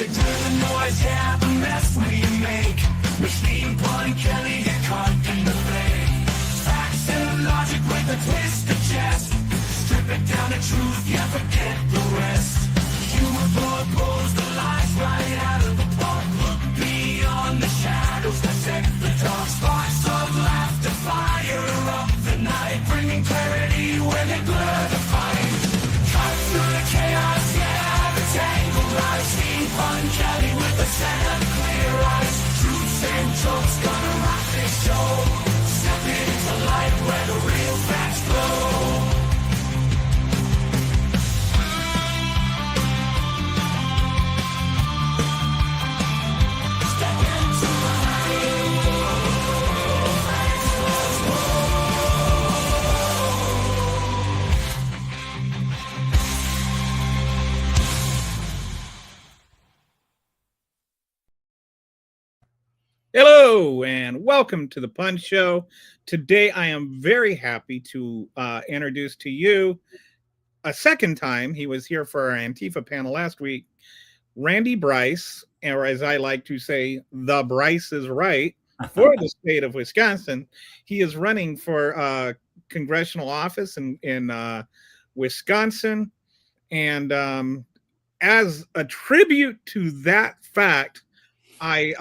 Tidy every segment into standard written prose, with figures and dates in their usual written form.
Music to the noise, yeah, the mess we make. Machine Pun Kelly get caught in the fray. Facts and logic with a twist of chest. Strip it down to truth, yeah, forget the rest. Humor pulls the lies right out of the park. Look beyond the shadows that set the dark. Sparks of laughter fire up the night, bringing clarity where they blur the fight. Cut through the chaos, yeah, the tangled lies. Machine Pun Kelly with a set of clear eyes. Truths and jokes gonna rock this show. Step into light where the real facts flow. Hello and welcome to the Pun Show. Today I am very happy to introduce to you a second time. He was here for our Antifa panel last week, Randy Bryce, or as I like to say, the Bryce is right, for the state of Wisconsin. He is running for congressional office in Wisconsin. And as a tribute to that fact, I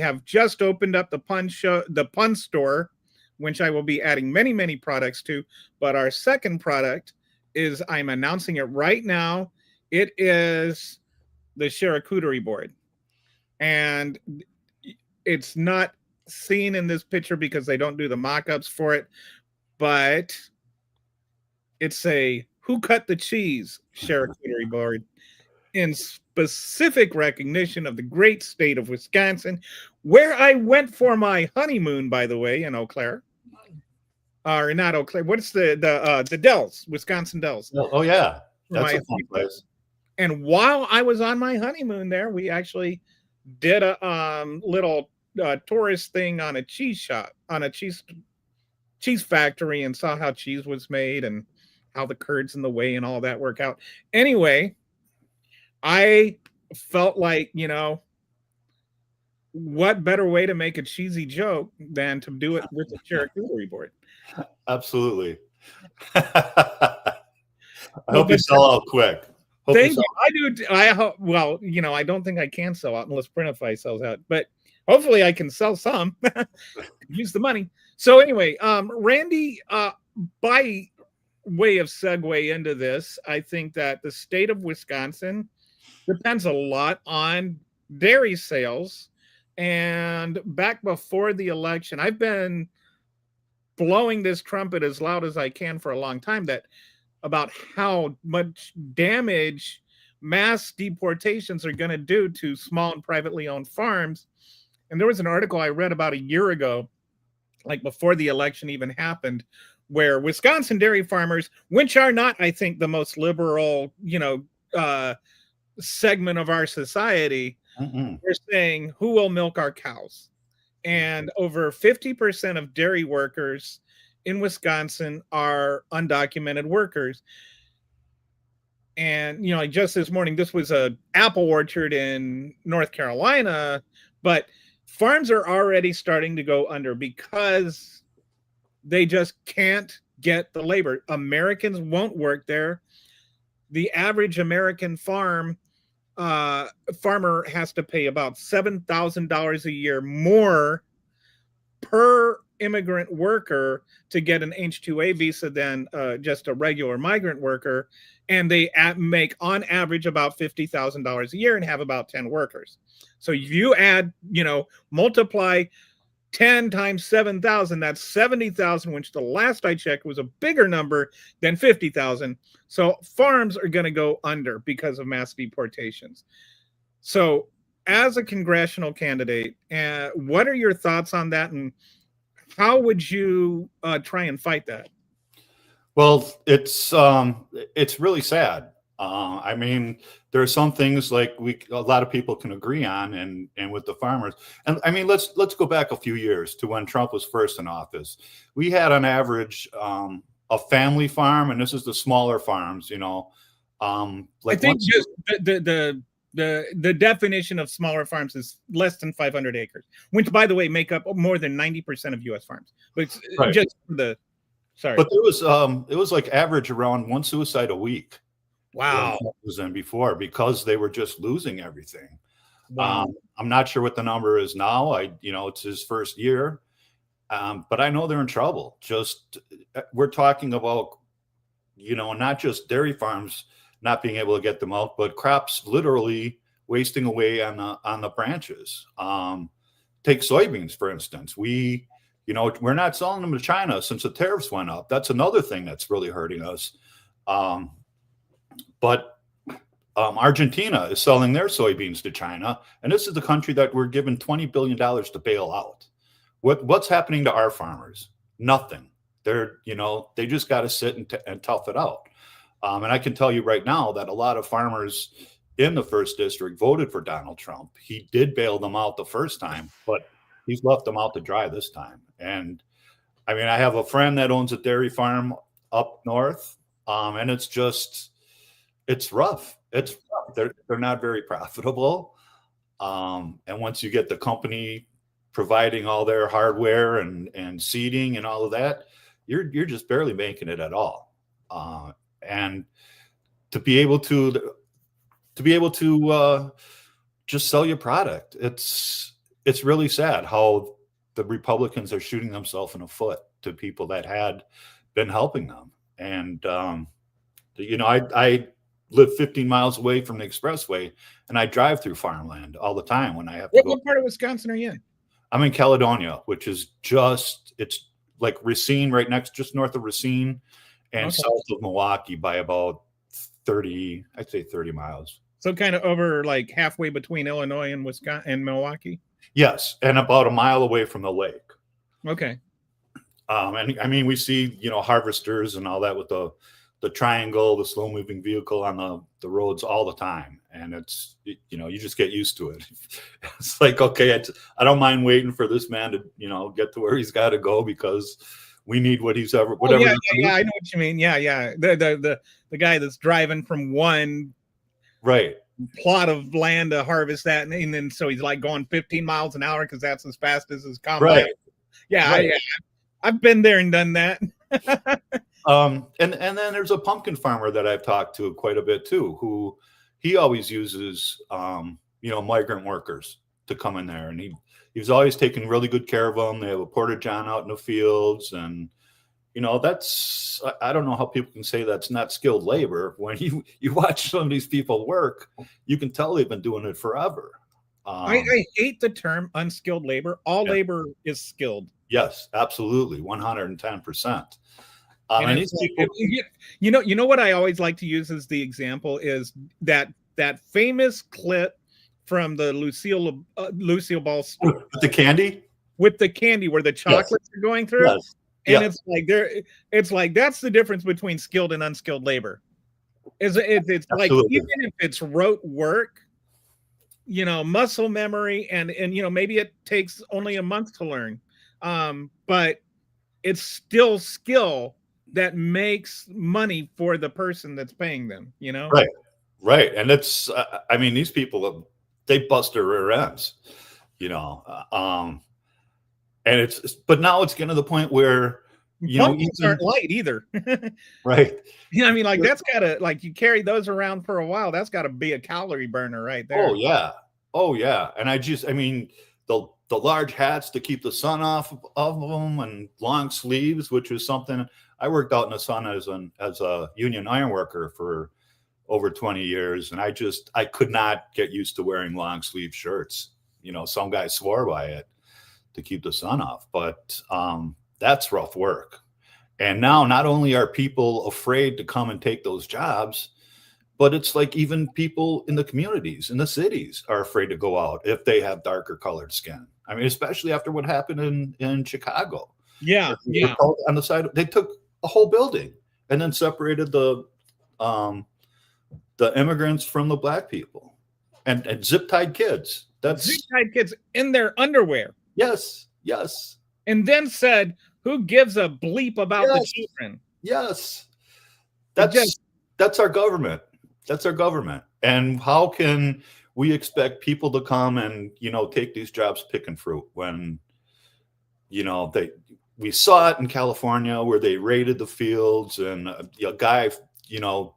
have just opened up the Pun Store, which I will be adding many products to. But our second product is, I'm announcing it right now. It is the Charcuterie Board, and it's not seen in this picture because they don't do the mock-ups for it. But it's a Who Cut the Cheese Charcuterie Board, in specific recognition of the great state of Wisconsin, where I went for my honeymoon, by the way, in Eau Claire. Or not Eau Claire. What's the Dells, Wisconsin Dells? Oh yeah, that's a fun place. And while I was on my honeymoon there, we actually did a little tourist thing on a cheese shop, on a cheese factory, and saw how cheese was made and how the curds and the whey and all that work out. Anyway, I felt like, what better way to make a cheesy joke than to do it with a charcuterie board? Absolutely. I hope you sell out quick. Thank you. I do. I hope. Well, I don't think I can sell out unless Printify sells out, but hopefully I can sell some. Use the money. So anyway, Randy, by way of segue into this, I think that the state of Wisconsin depends a lot on dairy sales. And back before the election, I've been blowing this trumpet as loud as I can for a long time, that about how much damage mass deportations are going to do to small and privately owned farms. And there was an article I read about a year ago, like before the election even happened, where Wisconsin dairy farmers, which are not, I think, the most liberal, segment of our society, they're saying, who will milk our cows? And over 50% of dairy workers in Wisconsin are undocumented workers. And, just this morning, this was a apple orchard in North Carolina, but farms are already starting to go under because they just can't get the labor. Americans won't work there. The average American farmer has to pay about $7,000 a year more per immigrant worker to get an H-2A visa than just a regular migrant worker. And they make on average about $50,000 a year and have about 10 workers. So if you add, multiply 10 times 7,000, that's 70,000, which the last I checked was a bigger number than 50,000. So farms are going to go under because of mass deportations. So as a congressional candidate, what are your thoughts on that, and how would you try and fight that? Well, it's really sad. I mean, there are some things like a lot of people can agree on, and with the farmers. And I mean, let's go back a few years to when Trump was first in office. We had on average a family farm, and this is the smaller farms, I think just The definition of smaller farms is less than 500 acres, which, by the way, make up more than 90% of U.S. farms. But it's Right. just the sorry. But it was like average around one suicide a week. Wow. When was in before, because they were just losing everything. Wow. I'm not sure what the number is now. It's his first year, but I know they're in trouble. Just we're talking about, not just dairy farms not being able to get them out, but crops literally wasting away on the branches. Take soybeans, for instance. We're not selling them to China since the tariffs went up. That's another thing that's really hurting us. But Argentina is selling their soybeans to China, and this is the country that we're given $20 billion to bail out. What's happening to our farmers? Nothing. They just got to sit and tough it out. And I can tell you right now that a lot of farmers in the first district voted for Donald Trump. He did bail them out the first time, but he's left them out to dry this time. And I mean, I have a friend that owns a dairy farm up north, and it's rough. It's rough. They're not very profitable. And once you get the company providing all their hardware and seeding and all of that, you're just barely making it at all. And to be able to just sell your product, it's really sad how the Republicans are shooting themselves in the foot to people that had been helping them. And I live 15 miles away from the expressway, and I drive through farmland all the time when I have to go. What part of Wisconsin are you in? I'm in Caledonia, which is it's like Racine, right just north of Racine, and south of Milwaukee by about 30 miles. So kind of over like halfway between Illinois and Wisconsin and Milwaukee. Yes, and about a mile away from the lake. Okay. And I mean, we see harvesters and all that with the triangle, the slow moving vehicle on the roads all the time, and it's you just get used to it. It's like, okay, I don't mind waiting for this man to get to where he's got to go, because we need whatever. Oh, yeah, I know what you mean. Yeah. The guy that's driving from one plot of land to harvest that, and then so he's like going 15 miles an hour because that's as fast as his combine. Right. Yeah, right. I've been there and done that. And then there's a pumpkin farmer that I've talked to quite a bit too, who he always uses migrant workers to come in there, and he's always taking really good care of them. They have a porta john out in the fields, and that's, I don't know how people can say that's not skilled labor. When you watch some of these people work, you can tell they've been doing it forever. I hate the term unskilled labor. All labor is skilled. Yes, absolutely, 110%. And these people, what I always like to use as the example is that famous clip from the Lucille Ball with the candy, where the chocolates are going through. Yes. And it's like that's the difference between skilled and unskilled labor. It's like, even if it's rote work, muscle memory, and maybe it takes only a month to learn, but it's still skill that makes money for the person that's paying them. Right. And it's these people, they bust their rear ends, and but now it's getting to the point where pumpkins aren't light either. Right. That's gotta, like, you carry those around for a while. That's gotta be a calorie burner right there. Oh yeah. And the large hats to keep the sun off of them, and long sleeves, which was something I worked out in the sun as a union iron worker for over 20 years. And I could not get used to wearing long sleeve shirts. Some guys swore by it to keep the sun off, but that's rough work. And now not only are people afraid to come and take those jobs, but it's like even people in the communities, in the cities, are afraid to go out if they have darker colored skin. Especially after what happened in Chicago. Yeah. On the side, they took a whole building and then separated the immigrants from the black people, and zip-tied kids. That's zip-tied kids in their underwear. Yes. And then said, "Who gives a bleep about the children?" Yes. That's our government. That's our government. And how can we expect people to come and, take these jobs picking fruit when, we saw it in California where they raided the fields and a guy,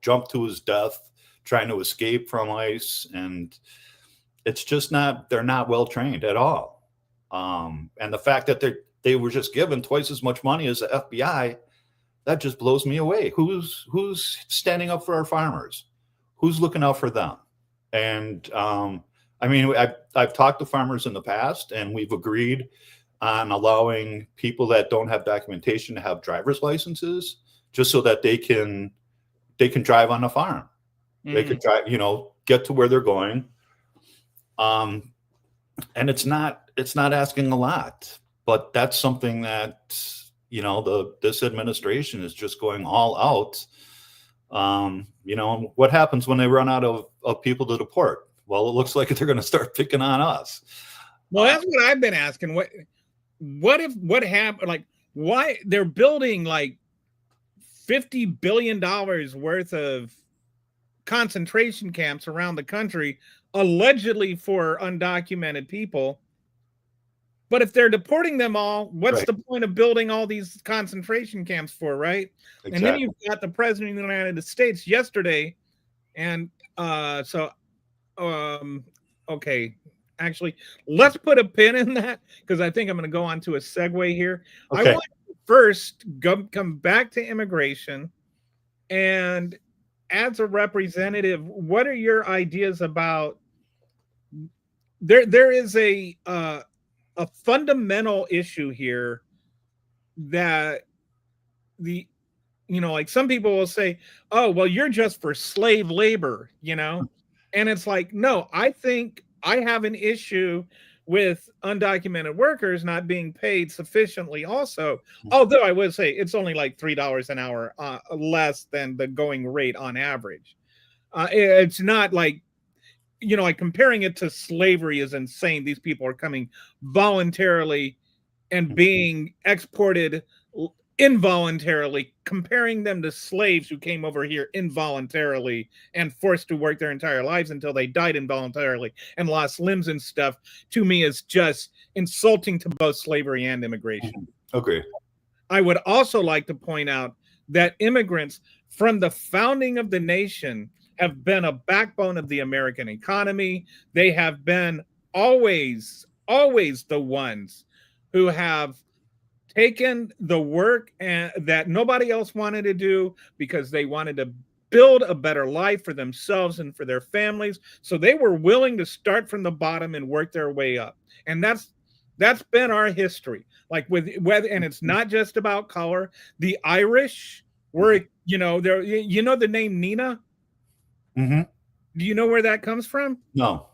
jumped to his death trying to escape from ICE. And it's just they're not well trained at all. And the fact that they were just given twice as much money as the FBI, that just blows me away. Who's standing up for our farmers? Who's looking out for them? And I've talked to farmers in the past, and we've agreed on allowing people that don't have documentation to have driver's licenses, just so that they can drive on the farm. They could drive, get to where they're going. And it's not asking a lot, but that's something that, this administration is just going all out. What happens when they run out of people to deport? Well, it looks like they're going to start picking on us. Well, that's what I've been asking. What happened? Like, why they're building like $50 billion worth of concentration camps around the country, allegedly for undocumented people. But if they're deporting them all, what's the point of building all these concentration camps for, right? Exactly. And then you've got the president of the United States yesterday. And okay, actually, let's put a pin in that, because I think I'm going to go on to a segue here. Okay. I want to first come back to immigration. And as a representative, what are your ideas about there is a fundamental issue here that like some people will say, oh, well, you're just for slave labor, and it's like, no, I think I have an issue with undocumented workers not being paid sufficiently also, although I would say it's only like $3 an hour less than the going rate on average. It's not like, like comparing it to slavery is insane. These people are coming voluntarily and being exported involuntarily, comparing them to slaves who came over here involuntarily and forced to work their entire lives until they died involuntarily and lost limbs and stuff, to me is just insulting to both slavery and immigration. Okay. I would also like to point out that immigrants from the founding of the nation have been a backbone of the American economy. They have been always the ones who have taken the work that nobody else wanted to do because they wanted to build a better life for themselves and for their families. So they were willing to start from the bottom and work their way up. And that's been our history. Like and it's not just about color. The Irish were, the name Nina? Mm-hmm. Do you know where that comes from? No.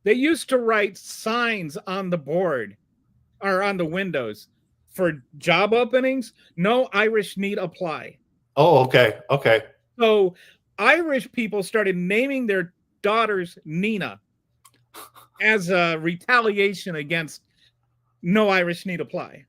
They used to write signs on the board or on the windows for job openings. No Irish need apply. Oh, okay. Okay. So Irish people started naming their daughters Nina as a retaliation against no Irish need apply.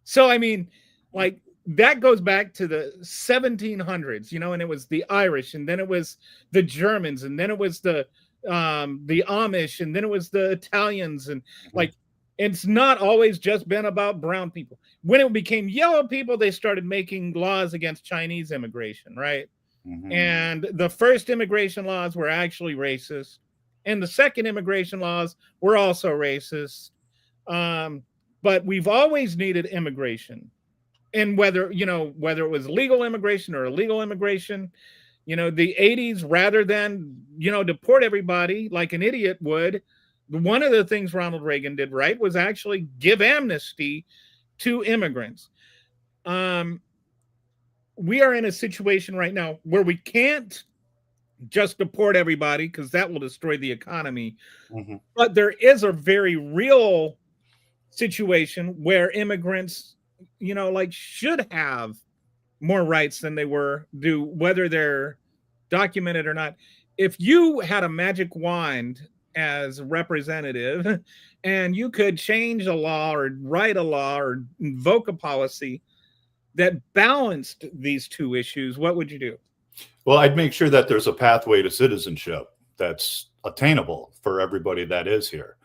So, I mean, like, that goes back to the 1700s, and it was the Irish, and then it was the Germans, and then it was the Amish, and then it was the Italians, and like, it's not always just been about brown people. When it became yellow people, they started making laws against Chinese immigration, right? Mm-hmm. And the first immigration laws were actually racist, and the second immigration laws were also racist. But we've always needed immigration. And whether it was legal immigration or illegal immigration, the 80s, rather than, deport everybody like an idiot would, one of the things Ronald Reagan did right was actually give amnesty to immigrants. We are in a situation right now where we can't just deport everybody because that will destroy the economy. Mm-hmm. But there is a very real situation where immigrants should have more rights than they do, whether they're documented or not. If you had a magic wand as representative and you could change a law or write a law or invoke a policy that balanced these two issues, what would you do? Well, I'd make sure that there's a pathway to citizenship that's attainable for everybody that is here,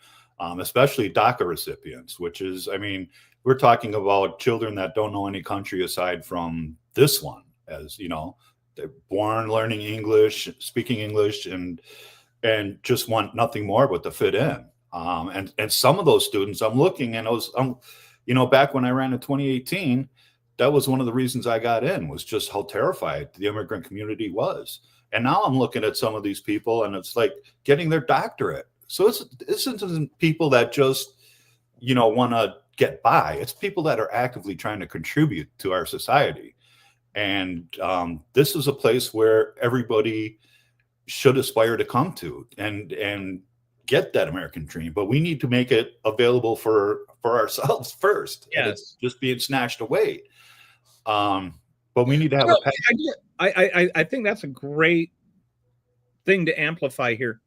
especially DACA recipients, which is, I mean, we're talking about children that don't know any country aside from this one, as you know, they're born learning English, speaking English, and just want nothing more but to fit in. And some of those students, I'm looking, and you know, back when I ran in 2018, that was one of the reasons I got in, was just how terrified the immigrant community was. And now I'm looking at some of these people, and it's like getting their doctorate. So this isn't people that just, you know, want to get by. It's people that are actively trying to contribute to our society. And this is a place where everybody should aspire to come to and get that American dream. But we need to make it available for ourselves first. Yes. And it's just being snatched away. But we need to have I think that's a great thing to amplify here.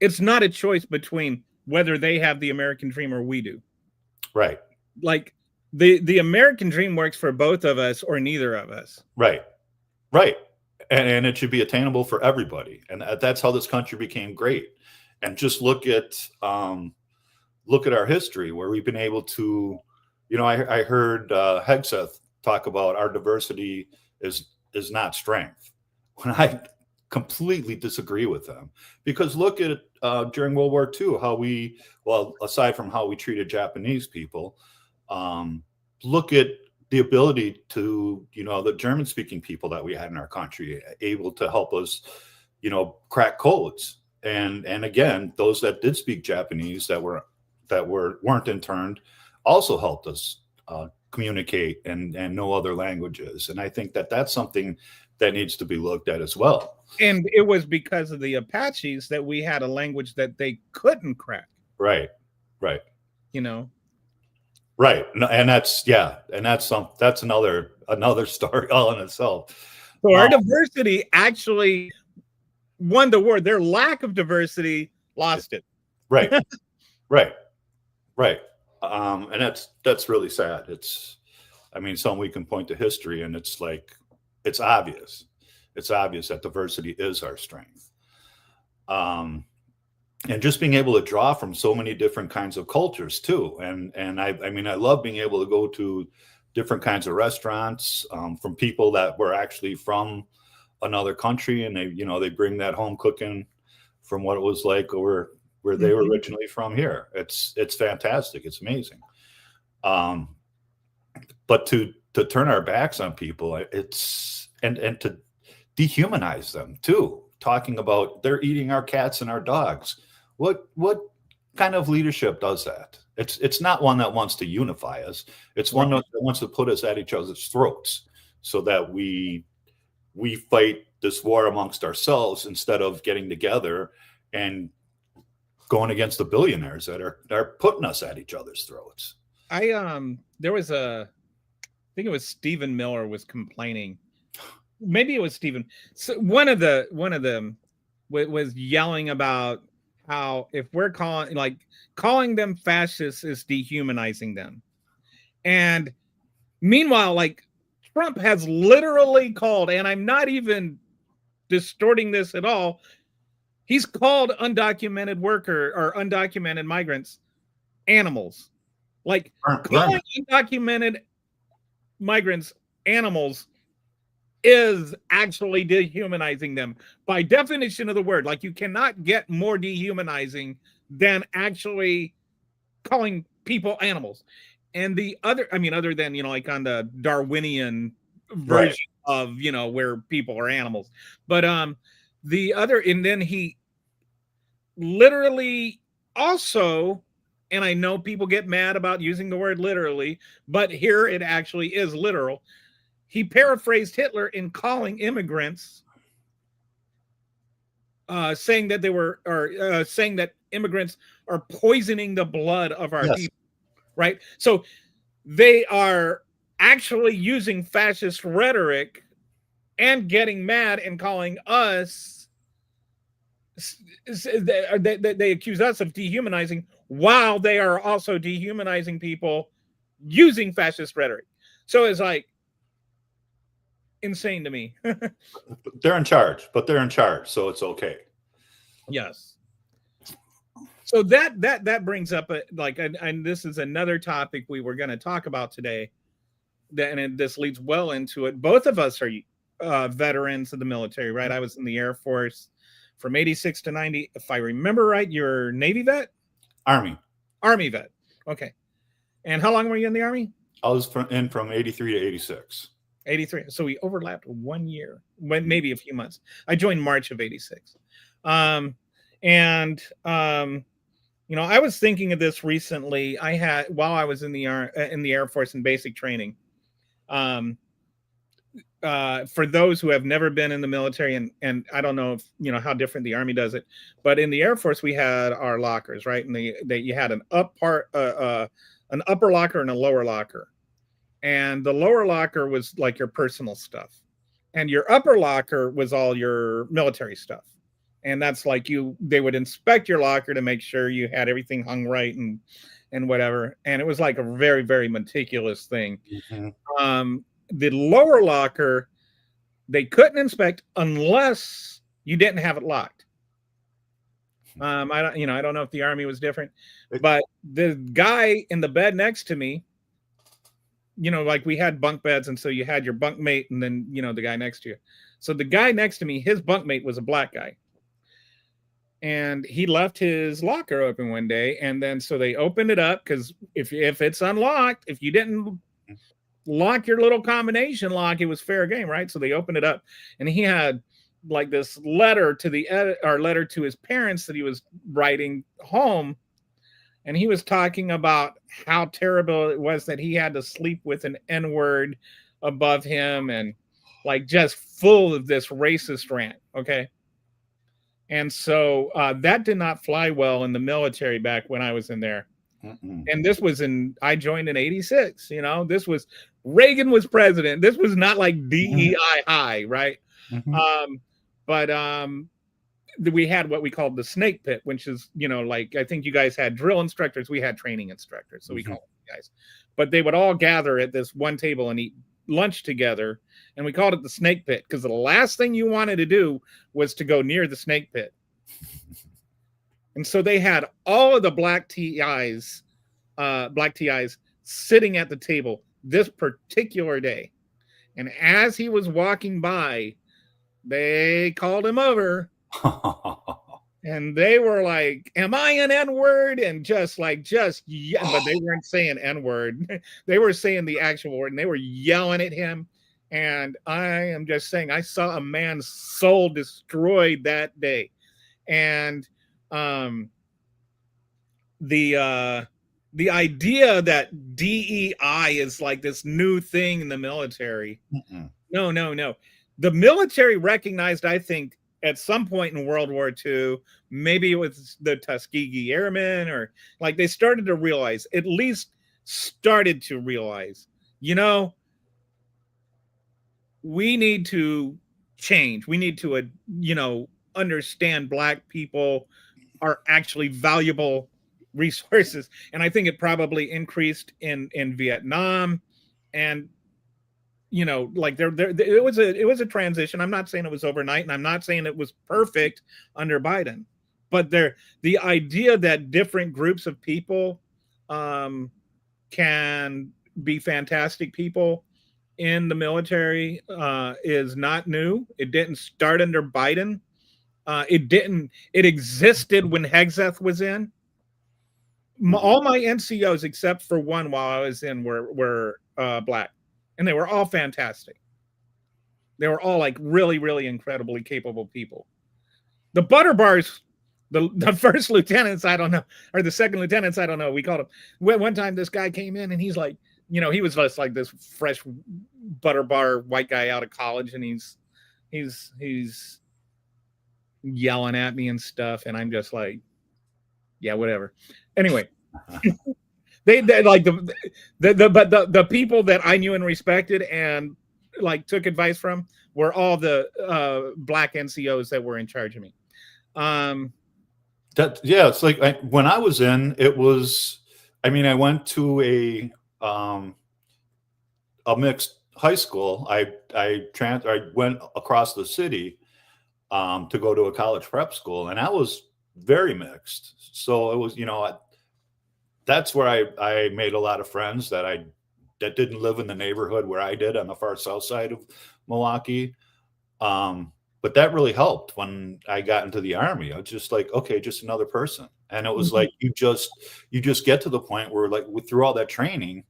It's not a choice between whether they have the American dream or we do. Right. Like the American dream works for both of us or neither of us. Right. Right. And it should be attainable for everybody. And that's how this country became great. And just look at our history, where we've been able to, you know, I heard Hegseth talk about our diversity is not strength. When I completely disagree with them, because look at during World War II, how we, well, aside from how we treated Japanese people, look at the ability to, you know, the German speaking people that we had in our country able to help us, you know, crack codes. And again, those that did speak Japanese that weren't interned also helped us communicate and know other languages. And I think that that's something that needs to be looked at as well. And it was because of the Apaches that we had a language that they couldn't crack. Right. Right. You know. Right. And that's another story all in itself. So our diversity actually won the war. Their lack of diversity lost it. Right. Right. Right. And that's really sad. It's, I mean, something we can point to history, and it's like, it's obvious that diversity is our strength. And just being able to draw from so many different kinds of cultures too. And I mean, I love being able to go to different kinds of restaurants from people that were actually from another country, and they bring that home cooking from what it was like over where they were originally from here. It's fantastic. It's amazing. But to turn our backs on people, it's and to dehumanize them too, talking about they're eating our cats and our dogs. What kind of leadership does that? It's not one that wants to unify us. It's one that wants to put us at each other's throats so that we fight this war amongst ourselves instead of getting together and going against the billionaires that are putting us at each other's throats. There was I think it was Stephen Miller was complaining. Maybe it was Stephen. So one of them was yelling about how if we're calling them fascists is dehumanizing them. And meanwhile, like Trump has literally called, and I'm not even distorting this at all, he's called undocumented worker or undocumented migrants animals. Like calling undocumented migrants animals is actually dehumanizing them by definition of the word. Like you cannot get more dehumanizing than actually calling people animals. And the other, I mean, other than, like on the Darwinian version of, where people are animals, but the other, and then he literally also, and I know people get mad about using the word literally, but here it actually is literal. He paraphrased Hitler in calling immigrants, saying that saying that immigrants are poisoning the blood of our people, right? So they are actually using fascist rhetoric and getting mad and calling us. They accuse us of dehumanizing while they are also dehumanizing people using fascist rhetoric. So it's like insane to me. They're in charge, so it's okay. Yes. So that brings up and this is another topic we were going to talk about today. This leads well into it. Both of us are veterans of the military, right? I was in the Air Force from 86 to 90. If I remember right, you're Navy vet? Army. Army vet. Okay. And how long were you in the Army? I was from 83 to 86. 83. So we overlapped 1 year, maybe a few months. I joined March of 86. I was thinking of this recently. While I was in the Air Force in basic training, for those who have never been in the military, and I don't know if how different the Army does it, but in the Air Force we had our lockers, right? And you had an upper locker and a lower locker, and the lower locker was like your personal stuff, and your upper locker was all your military stuff. And that's like they would inspect your locker to make sure you had everything hung right and whatever. And it was like a very, very meticulous thing. Mm-hmm. The lower locker, they couldn't inspect unless you didn't have it locked. I don't know if the Army was different, but the guy in the bed next to me, like we had bunk beds, and so you had your bunk mate and then the guy next to you. So the guy next to me, his bunk mate was a black guy. And he left his locker open one day, and then so they opened it up, because if it's unlocked, if you didn't lock your little combination lock, it was fair game, right? So they opened it up, and he had like this letter to his parents that he was writing home, and he was talking about how terrible it was that he had to sleep with an N-word above him, and like just full of this racist rant. Okay. And so that did not fly well in the military back when I was in there. Mm-mm. And this was I joined in 86. This was Reagan was president. This was not like DEI high, right? Mm-hmm. But we had what we called the snake pit, which is, like I think you guys had drill instructors. We had training instructors. So we called them guys. But they would all gather at this one table and eat lunch together, and we called it the snake pit, because the last thing you wanted to do was to go near the snake pit. And so they had all of the black TIs sitting at the table this particular day, and as he was walking by, they called him over and they were like, "Am I an N-word?" And yeah, but they weren't saying N-word. They were saying the actual word, and they were yelling at him. And I am just saying, I saw a man's soul destroyed that day. And the idea that DEI is like this new thing in the military. No. The military recognized, I think, at some point in World War II, maybe it was the Tuskegee Airmen, or like they started to realize, we need to change. We need to, understand Black people are actually valuable resources. And I think it probably increased in Vietnam, and like it was a transition. I'm not saying it was overnight, and I'm not saying it was perfect under Biden, but the idea that different groups of people can be fantastic people in the military is not new. It didn't start under Biden. It existed when Hegseth was in. All my NCOs, except for one while I was in, were Black. And they were all fantastic. They were all like really, really incredibly capable people. The butter bars, the first lieutenants, I don't know, or the second lieutenants, I don't know. We called them. One time this guy came in, and he's like, he was just like this fresh butter bar white guy out of college, and he's yelling at me and stuff, and I'm just like, yeah, whatever. Anyway. They like the people that I knew and respected and like took advice from were all the Black NCOs that were in charge of me. It's like when I was in, it was. I mean, I went to a mixed high school. I went across the city to go to a college prep school, and that was very mixed. So it was, that's where I made a lot of friends that didn't live in the neighborhood where I did on the far south side of Milwaukee. But that really helped when I got into the Army. I was just like, okay, just another person. And it was like, you just get to the point where, like, through all that training,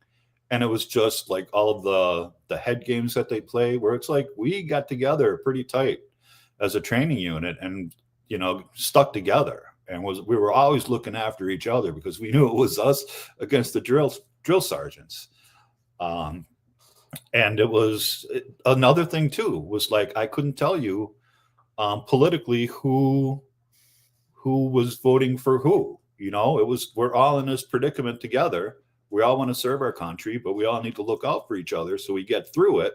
and it was just like all of the head games that they play, where it's like we got together pretty tight as a training unit and, stuck together, and we were always looking after each other because we knew it was us against the drill sergeants. And it was another thing too, was like, I couldn't tell you politically who was voting for who. We're all in this predicament together. We all want to serve our country, but we all need to look out for each other so we get through it.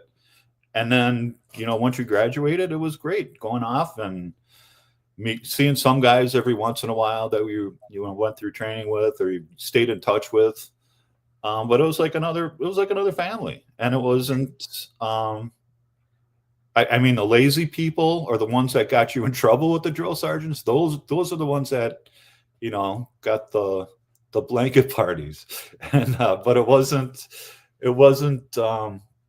And then, once we graduated, it was great going off and seeing some guys every once in a while that you went through training with or you stayed in touch with. But it was like another family. And it wasn't, I mean, the lazy people are the ones that got you in trouble with the drill sergeants. Those are the ones that, got the blanket parties. And, but it wasn't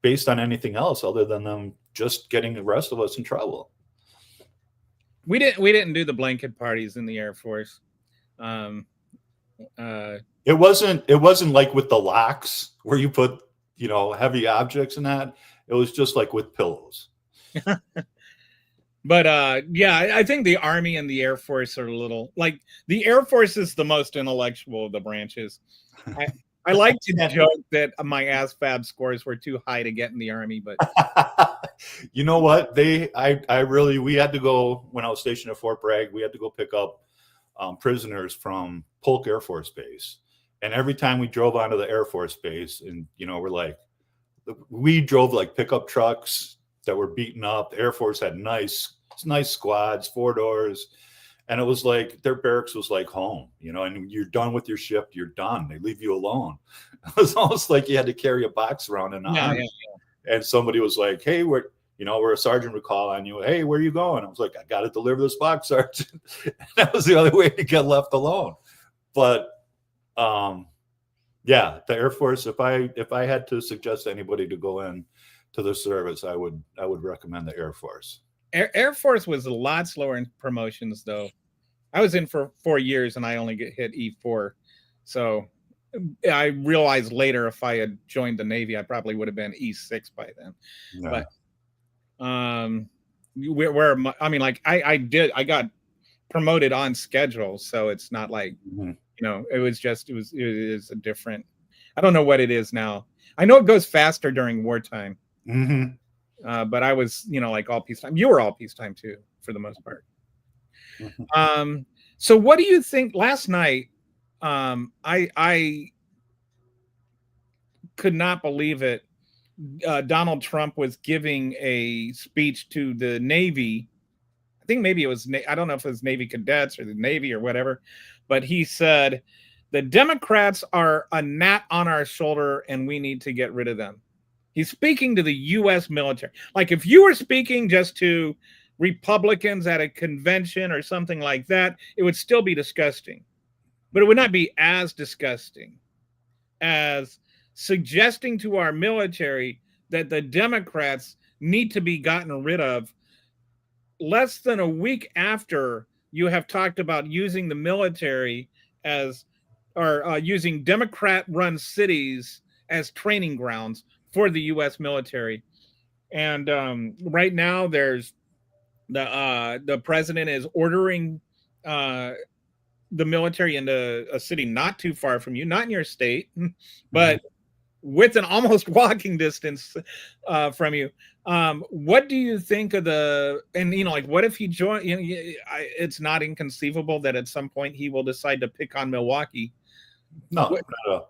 based on anything else other than them just getting the rest of us in trouble. We didn't do the blanket parties in the Air Force. It wasn't like with the locks where you put, heavy objects in that. It was just like with pillows. But yeah, I think the Army and the Air Force are a little like the Air Force is the most intellectual of the branches. I like to joke that my ASVAB scores were too high to get in the Army, but you know what? We had to go when I was stationed at Fort Bragg. We had to go pick up prisoners from Polk Air Force Base, and every time we drove onto the Air Force Base, and we drove like pickup trucks that were beaten up. The Air Force had nice squads, 4 doors. And it was like their barracks was like home, and you're done with your shift. You're done. They leave you alone. It was almost like you had to carry a box around in the army. Yeah. And somebody was like, hey, where a sergeant would call on you. Hey, where are you going? I was like, I got to deliver this box, sergeant. And that was the only way to get left alone. But yeah, the Air Force, if I had to suggest anybody to go in to the service, I would recommend the Air Force. Air Force was a lot slower in promotions, though. I was in for 4 years and I only hit E4. So I realized later if I had joined the Navy, I probably would have been E6 by then. Yeah. But I got promoted on schedule, so it's not like it was a different. I don't know what it is now. I know it goes faster during wartime. Mm-hmm. But I was, like all peacetime. You were all peacetime too, for the most part. Mm-hmm. So what do you think? Last night, I could not believe it. Donald Trump was giving a speech to the Navy. I think maybe it was, I don't know if it was Navy cadets or the Navy or whatever, but he said, the Democrats are a gnat on our shoulder and we need to get rid of them. He's speaking to the U.S. military. Like if you were speaking just to Republicans at a convention or something like that, it would still be disgusting. But it would not be as disgusting as suggesting to our military that the Democrats need to be gotten rid of less than a week after you have talked about using the military using Democrat-run cities as training grounds for the U.S. military. And right now there's the president is ordering the military into a city not too far from you, not in your state, but with an almost walking distance from you. What do you think of what if he joined? It's not inconceivable that at some point he will decide to pick on Milwaukee. No, not at all.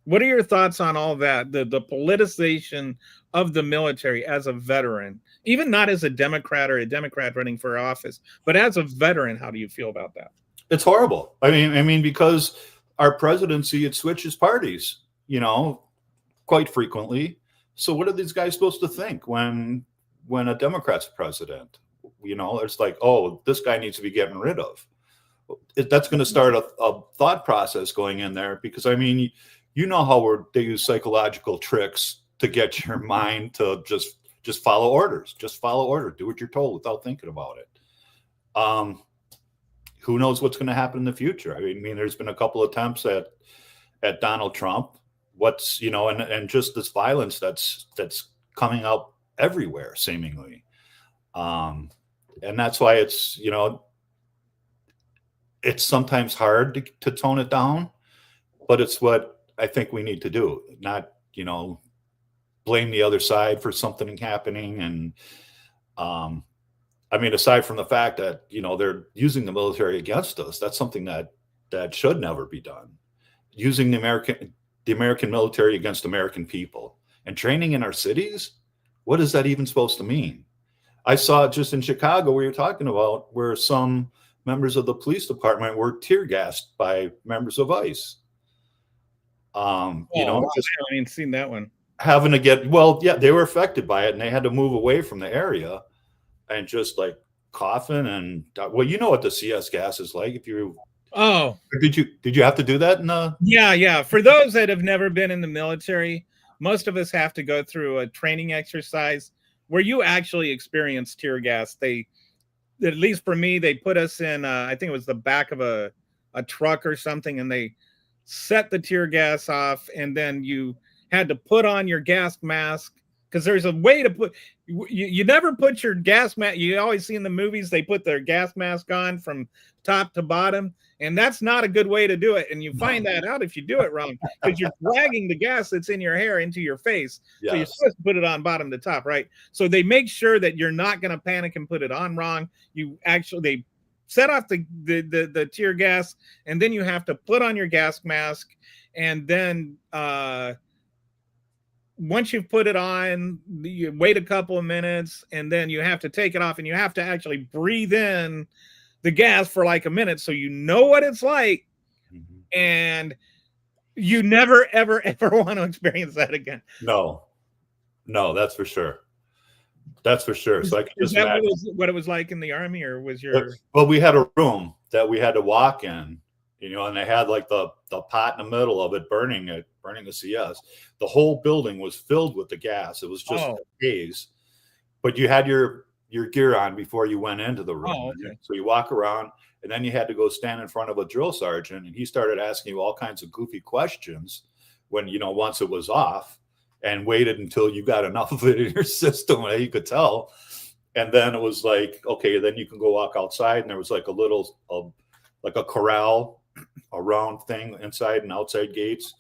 What are your thoughts on all that? The politicization of the military as a veteran, even not as a Democrat or a Democrat running for office, but as a veteran, how do you feel about that? It's horrible. I mean, because our presidency, it switches parties, quite frequently. So what are these guys supposed to think when a Democrat's president? It's like, oh, this guy needs to be getting rid of. that's going to start a thought process going in there, because I mean, you know how they use psychological tricks to get your mind to just follow orders, do what you're told without thinking about it. Who knows what's going to happen in the future? I mean, there's been a couple of attempts at Donald Trump. What's, and just this violence that's coming up everywhere seemingly. And that's why it's, it's sometimes hard to tone it down, but it's what I think we need to do. Not, blame the other side for something happening. And, I mean, aside from the fact that, they're using the military against us, that's something that should never be done. Using the American military against American people and training in our cities. What is that even supposed to mean? I saw it just in Chicago, where you're talking about, where some members of the police department were tear gassed by members of ICE. Wow, I haven't seen that one. Having to they were affected by it, and they had to move away from the area, and just like coughing and what the CS gas is like. If you did you have to do that? Yeah. For those that have never been in the military, most of us have to go through a training exercise where you actually experience tear gas. At least for me, they put us in, I think it was the back of a truck or something, and they set the tear gas off, and then you had to put on your gas mask, because there's a way to put, you never put your gas mask, you always see in the movies, they put their gas mask on from top to bottom, and that's not a good way to do it. And you find that out if you do it wrong, because you're dragging the gas that's in your hair into your face. Yes. So you're supposed to put it on bottom to top, right? So they make sure that you're not going to panic and put it on wrong. They set off the tear gas, and then you have to put on your gas mask, and then once you've put it on, you wait a couple of minutes, and then you have to take it off, and you have to actually breathe in the gas for like a minute, so you know what it's like. Mm-hmm. And you never, ever want to experience that again. No, that's for sure. So I can just imagine what it was like in the Army, or was your? Well, we had a room that we had to walk in, and they had like the pot in the middle of it burning the CS. The whole building was filled with the gas. It was just a haze, but you had your gear on before you went into the room. Oh, okay. So you walk around, and then you had to go stand in front of a drill sergeant, and he started asking you all kinds of goofy questions when, once it was off, and waited until you got enough of it in your system that you could tell. And then it was like, okay, then you can go walk outside, and there was like a little, like a corral, a round thing inside and outside gates.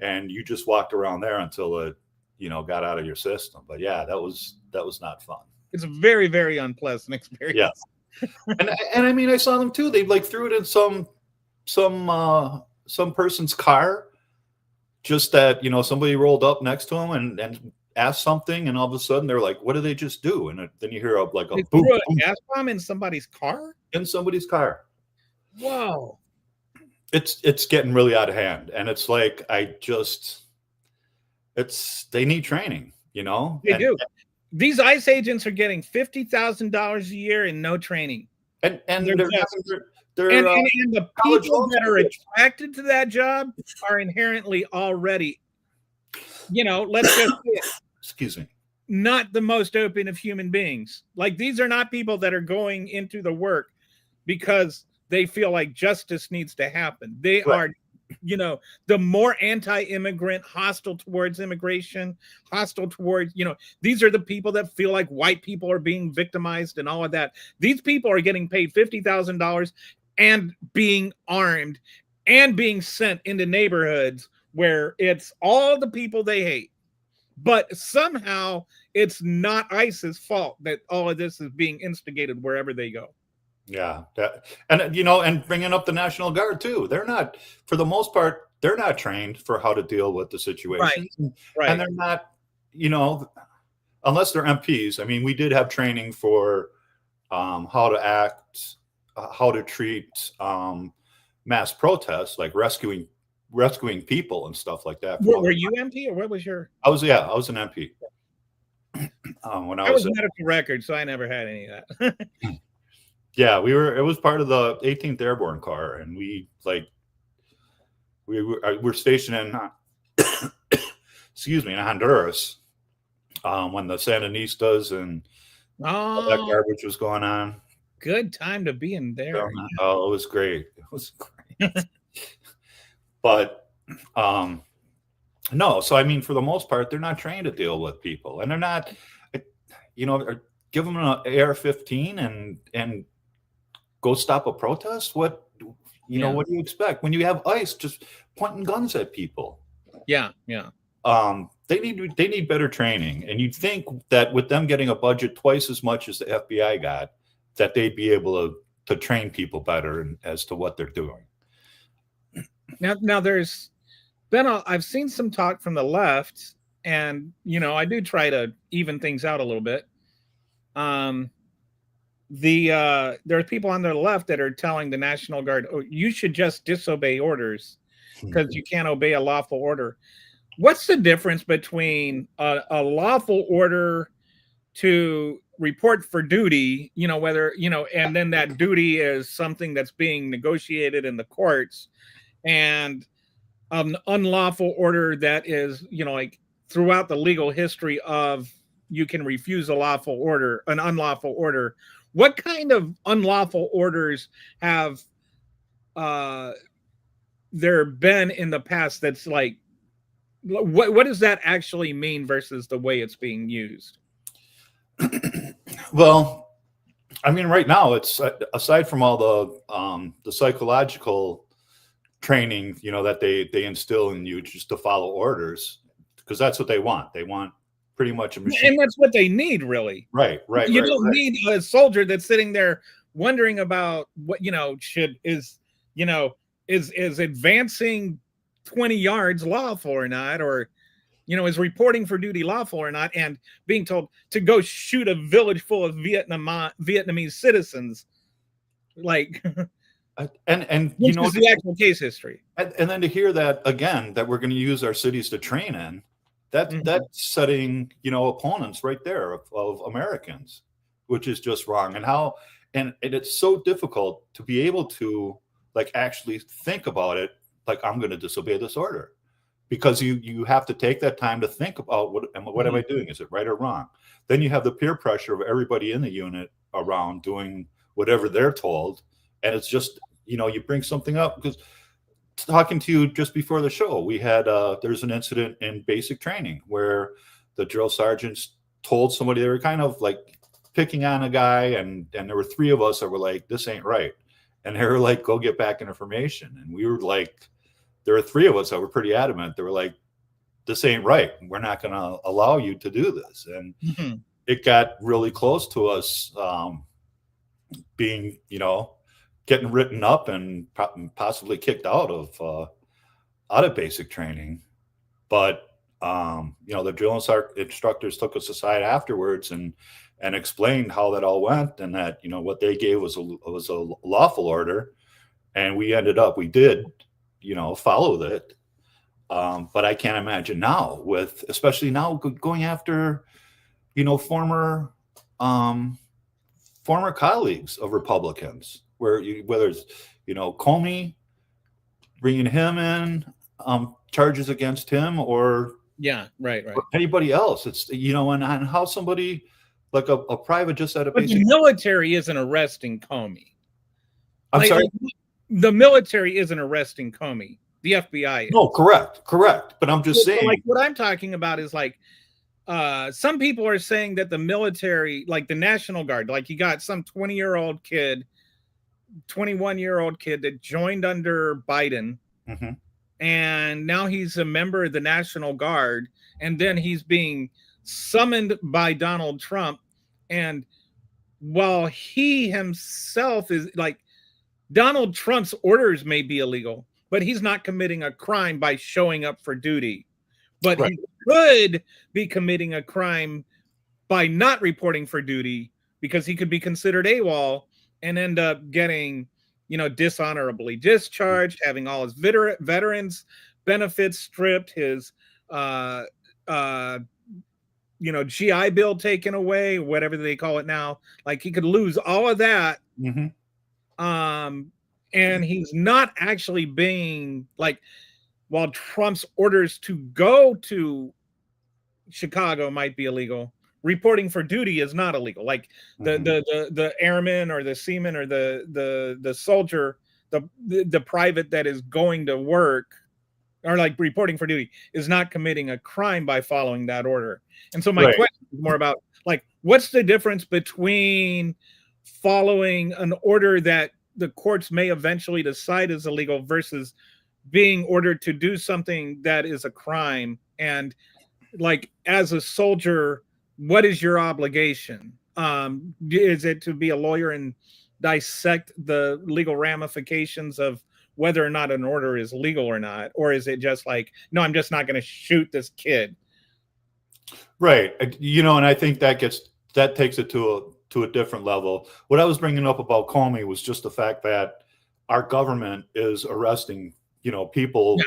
And you just walked around there until it, got out of your system. But yeah, that was not fun. It's a very, very unpleasant experience. Yeah. and I mean, I saw them too. They like threw it in some person's car, just that, somebody rolled up next to them and asked something, and all of a sudden they're like, what did they just do? And then you hear like a boom, boom. Gas bomb in somebody's car? In somebody's car. Wow. It's getting really out of hand. And it's like, they need training, They do. These ICE agents are getting $50,000 a year and no training. And the people that are attracted to that job are inherently already, let's just say it. Excuse me. Not the most open of human beings. Like, these are not people that are going into the work because they feel like justice needs to happen. They are, the more anti-immigrant, hostile towards immigration, hostile towards, these are the people that feel like white people are being victimized and all of that. These people are getting paid $50,000 and being armed and being sent into neighborhoods where it's all the people they hate. But somehow it's not ICE's fault that all of this is being instigated wherever they go. Yeah. And bringing up the National Guard too. They're not, for the most part, they're not trained for how to deal with the situation. Right. And they're not, unless they're MPs. I mean, we did have training for how to act, how to treat mass protests, like rescuing people and stuff like that. Were you MP, or what was your? I was an MP. When I was medical record, so I never had any of that. Yeah, it was part of the 18th Airborne Corps, and we're stationed in, excuse me, in Honduras, when the Sandinistas and all that Oh, garbage was going on. good time to be in there. Oh, it was great. It was great. But no, so I mean, for the most part, they're not trained to deal with people, and they're not, give them an AR-15 and go stop a protest. What what do you expect when you have ICE just pointing guns at people? Yeah. They need better training, and you'd think that with them getting a budget twice as much as the FBI got, that they'd be able to train people better as to what they're doing. Now there's been I've seen some talk from the left, and I do try to even things out a little bit. There are people on the left that are telling the National Guard, "Oh, you should just disobey orders because you can't obey a lawful order." What's the difference between a lawful order to report for duty, whether, and then that duty is something that's being negotiated in the courts, and an unlawful order that is, like throughout the legal history of you can refuse an unlawful order. What kind of unlawful orders have there been in the past that's like, what does that actually mean versus the way it's being used? Well, I mean, right now, it's aside from all the psychological training, that they instill in you just to follow orders, because that's what they want. They want pretty much a machine, and that's what they need, really. Right. You don't need a soldier that's sitting there wondering about what is advancing 20 yards lawful or not, or is reporting for duty lawful or not, and being told to go shoot a village full of Vietnamese citizens, like, and which is the actual case history, and then to hear that again, that we're going to use our cities to train in, that's setting opponents right there of Americans, which is just wrong. And it's so difficult to be able to actually think about it, I'm going to disobey this order, because you have to take that time to think about what am I doing? Is it right or wrong? Then you have the peer pressure of everybody in the unit around doing whatever they're told. And it's just, you bring something up, because talking to you just before the show, we had there's an incident in basic training where the drill sergeants told somebody they were kind of picking on a guy, and there were three of us that were like, this ain't right. And they were like, go get back information. And we were like, there were three of us that were pretty adamant. They were like, this ain't right. We're not going to allow you to do this. And it got really close to us being, getting written up and possibly kicked out of basic training. But, the drill instructors took us aside afterwards and explained how that all went, and that, what they gave was a lawful order. And we did, follow that. But I can't imagine now, especially now going after, former colleagues of Republicans, whether it's, Comey, bringing him in, charges against him, or right. Or anybody else. It's, and how somebody like a private just at a basic. The military isn't arresting Comey. I'm sorry. The military isn't arresting Comey. The FBI is. No, correct. But I'm just saying. What I'm talking about is some people are saying that the military, the National Guard, you got some 21-year-old kid that joined under Biden, and now he's a member of the National Guard, and then he's being summoned by Donald Trump. And while he himself is Donald Trump's orders may be illegal, but he's not committing a crime by showing up for duty. But he could be committing a crime by not reporting for duty, because he could be considered AWOL and end up getting, dishonorably discharged, having all his veterans benefits stripped, his GI Bill taken away, whatever they call it now. He could lose all of that Mhm. And he's not actually being like, while Trump's orders to go to Chicago might be illegal, reporting for duty is not illegal. Like the airman or the seaman or the soldier, the private that is going to work or like reporting for duty is not committing a crime by following that order. And so my Right. question is more about like, what's the difference between following an order that the courts may eventually decide is illegal versus being ordered to do something that is a crime? And like, as a soldier, what is your obligation? Is it to be a lawyer and dissect the legal ramifications of whether or not an order is legal or not? Or is it just like, no, I'm just not going to shoot this kid? Right. And I think that takes it to a different level. What I was bringing up about Comey was just the fact that our government is arresting, people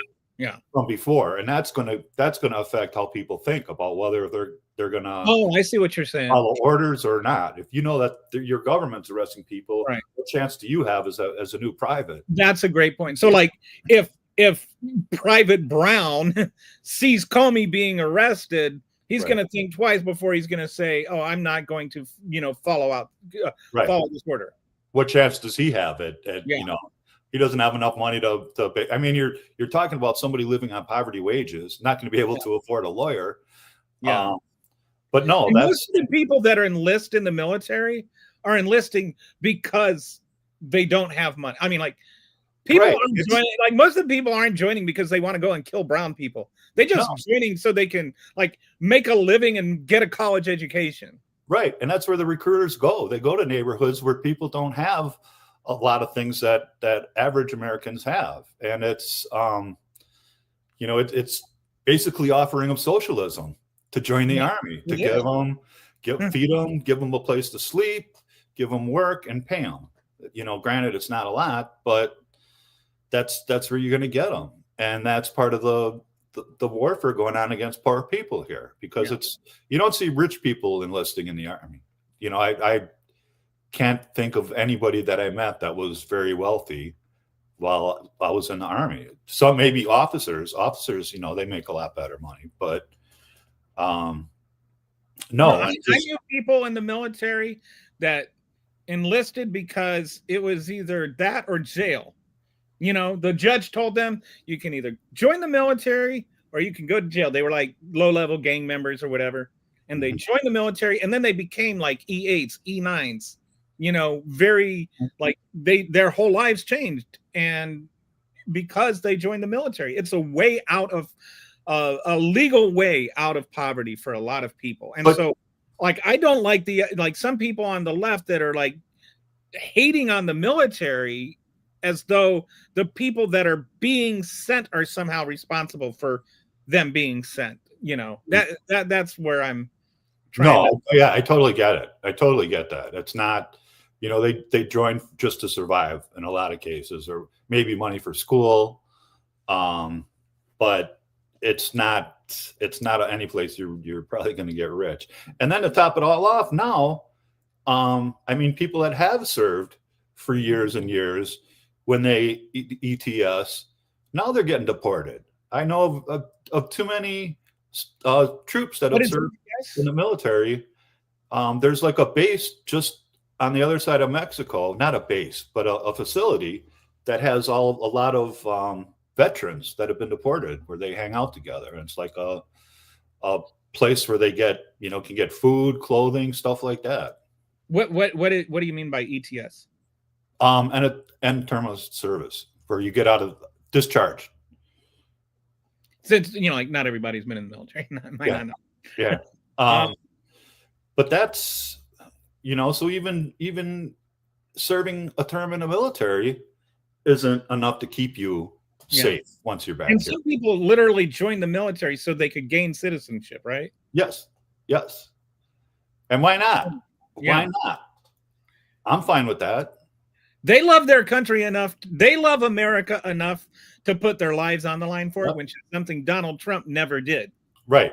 from before, and that's going to affect how people think about whether they're going to Oh, I see what you're saying. follow orders or not. If you know that your government's arresting people, right, what chance do you have as a new private? That's a great point. So like, if Private Brown sees Comey being arrested, he's Right. going to think twice before he's going to say, "Oh, I'm not going to, follow this order." What chance does he have at Yeah. he doesn't have enough money to pay. I mean, you're talking about somebody living on poverty wages, not going to be able to afford a lawyer. Yeah. But no, And that's most of the people that are enlisted in the military are enlisting because they don't have money. I mean, like, people Right. aren't joining, like, most of the people aren't joining because they want to go and kill brown people. They just joining so they can like make a living and get a college education. right. And that's where the recruiters go. They go to neighborhoods where people don't have a lot of things that average Americans have. And it's it's basically offering them socialism to join the army, to feed them, give them a place to sleep, give them work, and pay them. Granted, it's not a lot, but that's where you're going to get them, and that's part of the warfare going on against poor people here, because you don't see rich people enlisting in the army. I can't think of anybody that I met that was very wealthy while I was in the army. Some maybe officers, they make a lot better money, but no. I knew people in the military that enlisted because it was either that or jail. The judge told them you can either join the military or you can go to jail. They were like low-level gang members or whatever, and they joined the military, and then they became like E8s, E9s. Very like their whole lives changed, and because they joined the military, it's a way out of a legal way out of poverty for a lot of people. And so, like, I don't like some people on the left that are like hating on the military as though the people that are being sent are somehow responsible for them being sent. That's where I'm trying. Yeah, I totally get it. I totally get that. It's not, they join just to survive in a lot of cases, or maybe money for school. But it's not any place you're probably going to get rich. And then to top it all off, now, I mean, people that have served for years and years, when they ETS, now they're getting deported. I know of too many troops that have served in the military. There's like a base just on the other side of Mexico, not a base, but a facility that has a lot of veterans that have been deported, where they hang out together. And it's like a place where they can get food, clothing, stuff like that. What do you mean by ETS? And an end term of service, where you get out of discharge. Since like not everybody's been in the military. But that's so even serving a term in the military isn't enough to keep you safe once you're back. And some people literally joined the military so they could gain citizenship, right? Yes. And why not? Why not? I'm fine with that. They love their country enough. They love America enough to put their lives on the line for it, which is something Donald Trump never did. Right.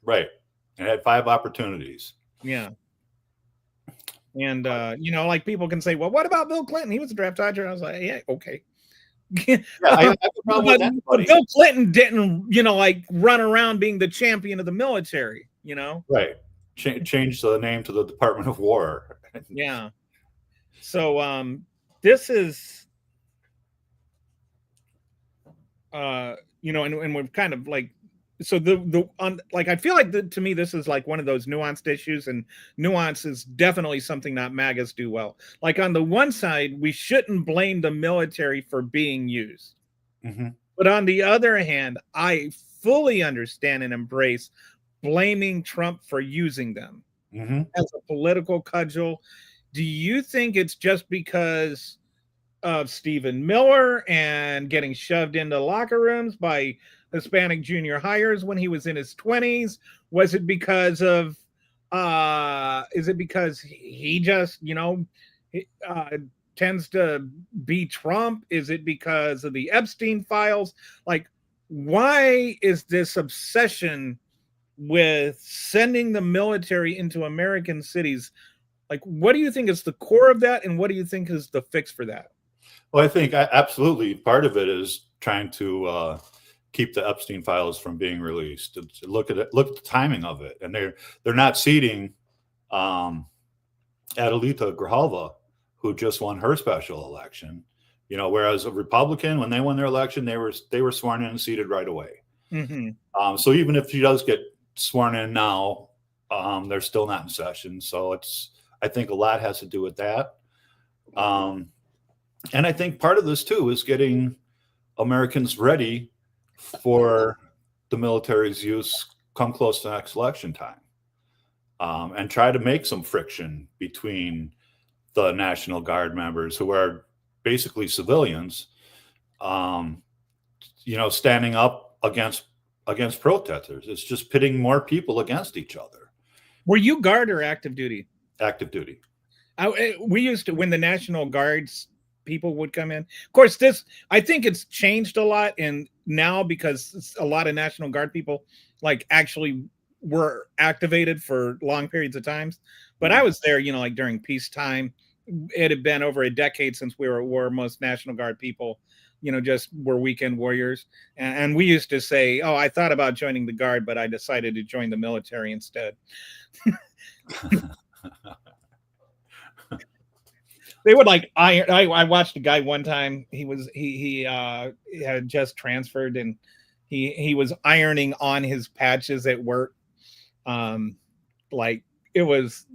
And had 5 opportunities. Yeah. And like people can say, well, what about Bill Clinton? He was a draft dodger. I was like, yeah, okay. Yeah, I have a problem with But anybody. Bill Clinton didn't, like run around being the champion of the military, Right. Change the name to the Department of War. Yeah. So this is and we've kind of like, so I feel like to me this is like one of those nuanced issues, and nuance is definitely something that MAGAs do well. Like on the one side, we shouldn't blame the military for being used. Mm-hmm. But on the other hand, I fully understand and embrace blaming Trump for using them as a political cudgel. Do you think it's just because of Stephen Miller and getting shoved into locker rooms by Hispanic junior hires when he was in his 20s? Was it because of is it because he just tends to be Trump? Is it because of the Epstein files? Like, why is this obsession with sending the military into American cities? Like, what do you think is the core of that, and what do you think is the fix for that? Well, I think absolutely part of it is trying to keep the Epstein files from being released. Look at it. Look at the timing of it, and they're not seating Adelita Grijalva, who just won her special election. Whereas a Republican, when they won their election, they were sworn in and seated right away. Mm-hmm. So even if she does get sworn in now, they're still not in session. So I think a lot has to do with that. And I think part of this too is getting Americans ready for the military's use come close to next election time, and try to make some friction between the National Guard members, who are basically civilians, standing up against protesters. It's just pitting more people against each other. Were you Guard or active duty? Active duty. We used to, when the National Guards people would come in. Of course, I think it's changed a lot, and now because a lot of National Guard people like actually were activated for long periods of times. But I was there, like during peacetime. It had been over a decade since we were at war. Most National Guard people, just were weekend warriors. And we used to say, oh, I thought about joining the Guard, but I decided to join the military instead. They would like iron. I watched a guy one time. He had just transferred, and he was ironing on his patches at work. Like it was,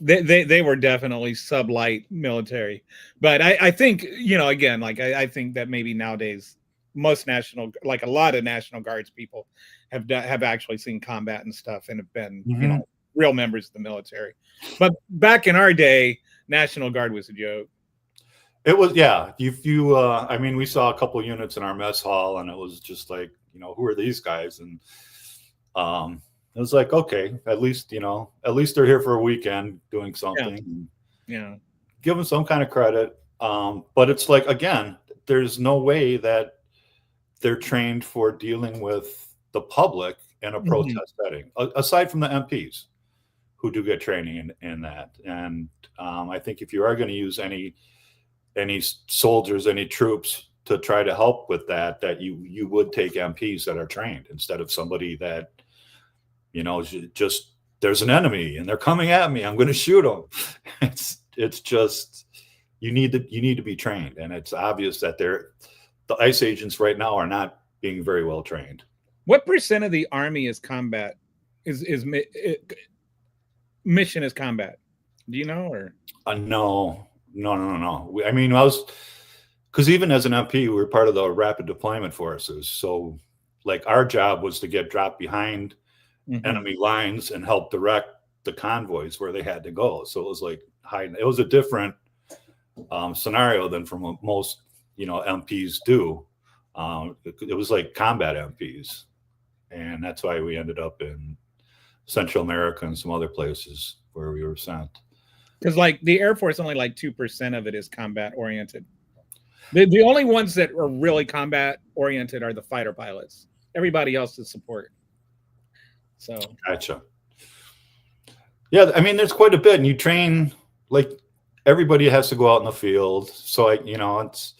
they were definitely sublight military. But I think, again, like I think that maybe nowadays most a lot of National Guards people have actually seen combat and stuff and have been, real members of the military. But back in our day, National Guard was a joke. It was, yeah. I mean, we saw a couple units in our mess hall, and it was just like, who are these guys? And it was like, okay, at least they're here for a weekend doing something. Yeah. Give them some kind of credit. But it's like, again, there's no way that they're trained for dealing with the public in a protest setting, aside from the MPs who do get training in that. And I think if you are going to use any soldiers, any troops to try to help with that you would take MPs that are trained instead of somebody that, just there's an enemy and they're coming at me, I'm going to shoot them. It's just, you need to be trained. And it's obvious that the ICE agents right now are not being very well trained. What percent of the Army is combat? Mission is combat? Do you know? Or no. I mean, because even as an MP, we were part of the rapid deployment forces. So like our job was to get dropped behind enemy lines and help direct the convoys where they had to go. So it was like it was a different scenario than from most, MPs do. It was like combat MPs. And that's why we ended up in Central America and some other places where we were sent. Because like the Air Force, only like 2% of it is combat oriented. The only ones that are really combat oriented are the fighter pilots. Everybody else is support. So gotcha. Yeah, I mean, there's quite a bit, and you train like everybody has to go out in the field. So it's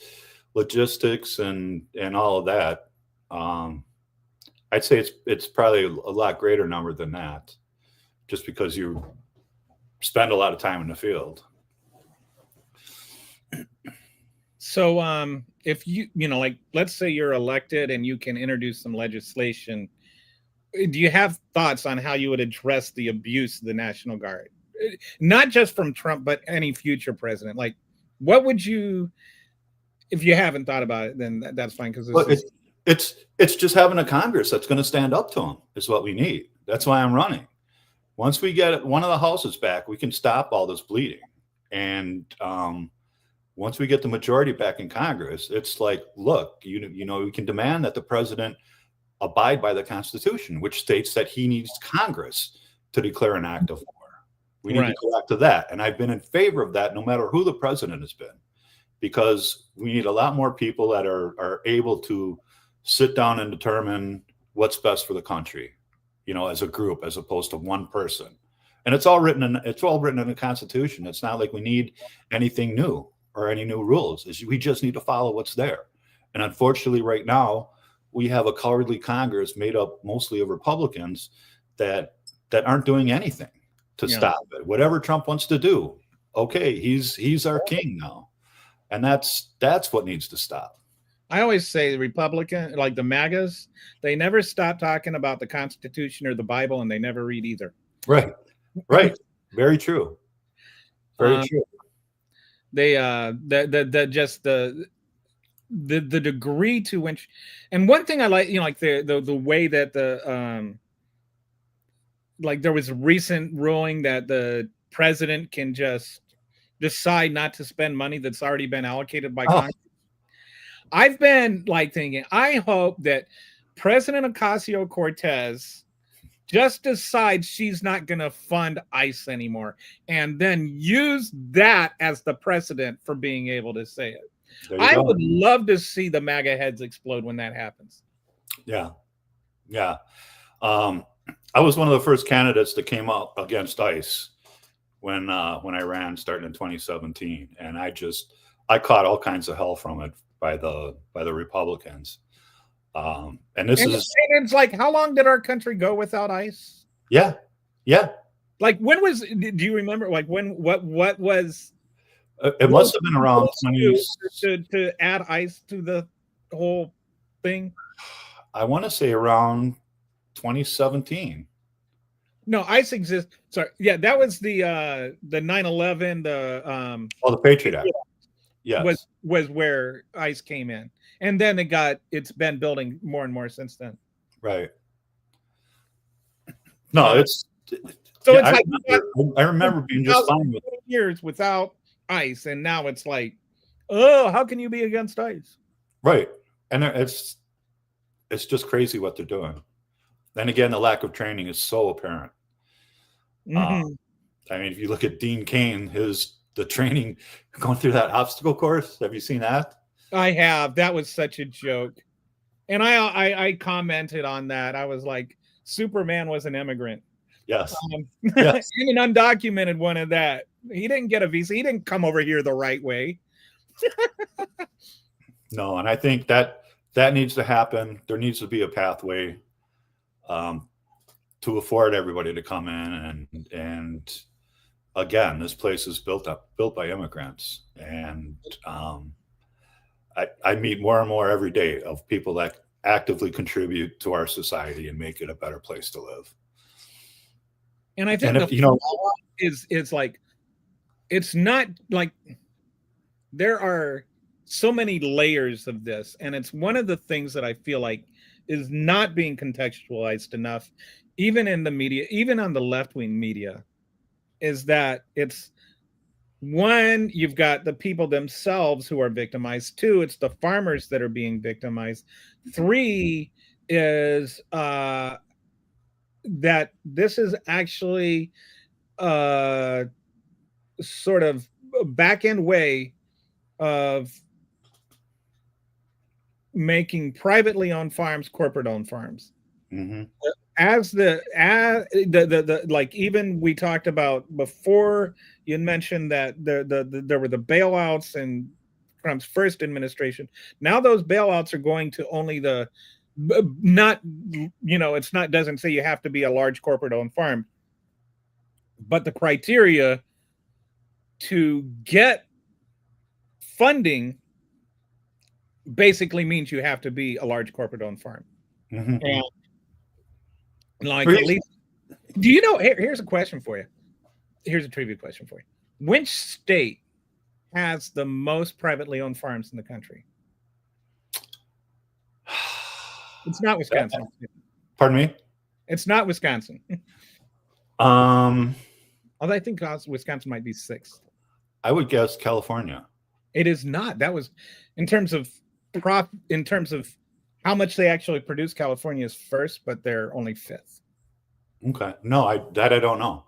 logistics and all of that. Um, I'd say it's probably a lot greater number than that, just because you spend a lot of time in the field. So, if like, let's say you're elected and you can introduce some legislation, do you have thoughts on how you would address the abuse of the National Guard? Not just from Trump, but any future president. Like, what would you, if you haven't thought about it, then that's fine. Because Well, it's just having a Congress that's going to stand up to him is what we need. That's why I'm running. Once we get one of the houses back, we can stop all this bleeding. And once we get the majority back in Congress, it's like, look, we can demand that the president abide by the Constitution, which states that he needs Congress to declare an act of war. We need to go back to that. And I've been in favor of that no matter who the president has been, because we need a lot more people that are able to sit down and determine what's best for the country, as a group, as opposed to one person. And it's all written in the Constitution. It's not like we need anything new or any new rules. We just need to follow what's there. And unfortunately, right now, we have a cowardly Congress made up mostly of Republicans that aren't doing anything to stop it. Whatever Trump wants to do, okay, he's our king now. And that's what needs to stop. I always say the Republican, like the MAGAs, they never stop talking about the Constitution or the Bible, and they never read either. Right. Very true. Very true. They the degree to which, and one thing I like, like the way that like there was a recent ruling that the president can just decide not to spend money that's already been allocated by Congress. I've been like thinking, I hope that President Ocasio-Cortez just decides she's not going to fund ICE anymore, and then use that as the precedent for being able to say it. I would love to see the MAGA heads explode when that happens. Yeah. I was one of the first candidates that came up against ICE when I ran starting in 2017, and I caught all kinds of hell from it by the Republicans. And it's like, how long did our country go without ICE? Yeah. Like, when was? Do you remember? Like, when? What was? It must have been around 20 to add ICE to the whole thing. I want to say around 2017. No, ICE exists. Sorry, yeah, that was the 9/11. The Patriot Act. Yes, was where ICE came in, and then it's been building more and more since then. Right. No, it's I remember being just fine with years without ICE, and now it's like, oh, how can you be against ICE? Right, and it's just crazy what they're doing. Then again, the lack of training is so apparent. I mean, if you look at Dean Cain, the training going through that obstacle course, have you seen that? I have. That was such a joke, and I commented on that. I was like, Superman was an immigrant. Yes. Yes. An undocumented one of that. He didn't get a visa. He didn't come over here the right way. No, and I think that needs to happen. There needs to be a pathway to afford everybody to come in, and again, this place is built by immigrants, and I meet more and more every day of people that actively contribute to our society and make it a better place to live. And I think is like, it's not like, there are so many layers of this, and it's one of the things that I feel like is not being contextualized enough, even in the media, even on the left-wing media, is that it's, one, you've got the people themselves who are victimized. Two, it's the farmers that are being victimized. Three is that this is actually sort of a back-end way of making privately owned farms corporate-owned farms. Hmm. As the like, even we talked about before, you mentioned that there were the bailouts in Trump's first administration. Now those bailouts are going to only not, it's not, doesn't say you have to be a large corporate owned farm, but the criteria to get funding basically means you have to be a large corporate owned farm. Hmm. And like, at least, do you know, here's a question for you. Here's a trivia question for you. Which state has the most privately owned farms in the country? It's not Wisconsin. Pardon me? It's not Wisconsin. Um, Although I think Wisconsin might be sixth. I would guess California. It is not. That was in terms of how much they actually produce. California is first, but they're only fifth. Okay. No, I don't know.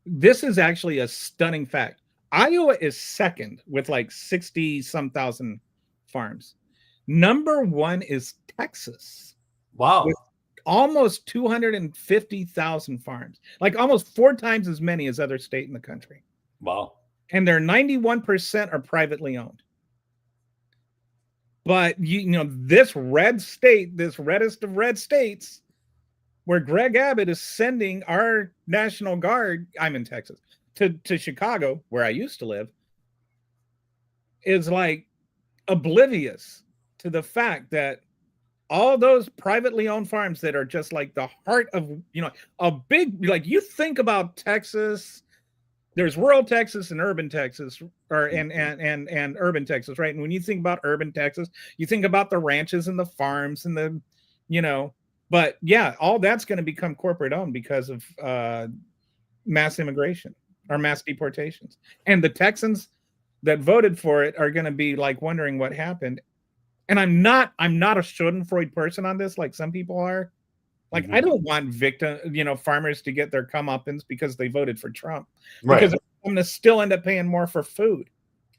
This is actually a stunning fact. Iowa is second with like 60 some thousand farms. Number one is Texas. Wow. With almost 250,000 farms, like almost 4 times as many as other state in the country. Wow. And they're 91% are privately owned. But this red state, this reddest of red states, where Greg Abbott is sending our National Guard, I'm in Texas, to Chicago, where I used to live, is like oblivious to the fact that all those privately owned farms that are just like the heart of, a big, like, you think about Texas, there's rural Texas and urban Texas, or and urban Texas, right? And when you think about urban Texas, you think about the ranches and the farms and the, but yeah, all that's going to become corporate owned because of mass immigration or mass deportations. And the Texans that voted for it are going to be like wondering what happened. And I'm not a Schadenfreude person on this, like some people are. Like, I don't want farmers to get their comeuppance because they voted for Trump. Right. Because I'm going to still end up paying more for food.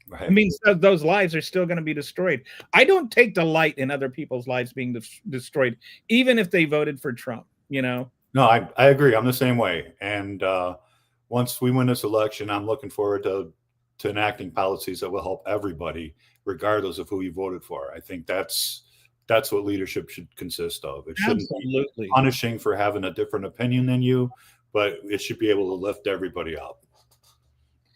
Right. I mean, so those lives are still going to be destroyed. I don't take delight in other people's lives being destroyed, even if they voted for Trump, No, I agree. I'm the same way. And once we win this election, I'm looking forward to enacting policies that will help everybody, regardless of who you voted for. I think that's what leadership should consist of. It shouldn't be punishing for having a different opinion than you, but it should be able to lift everybody up.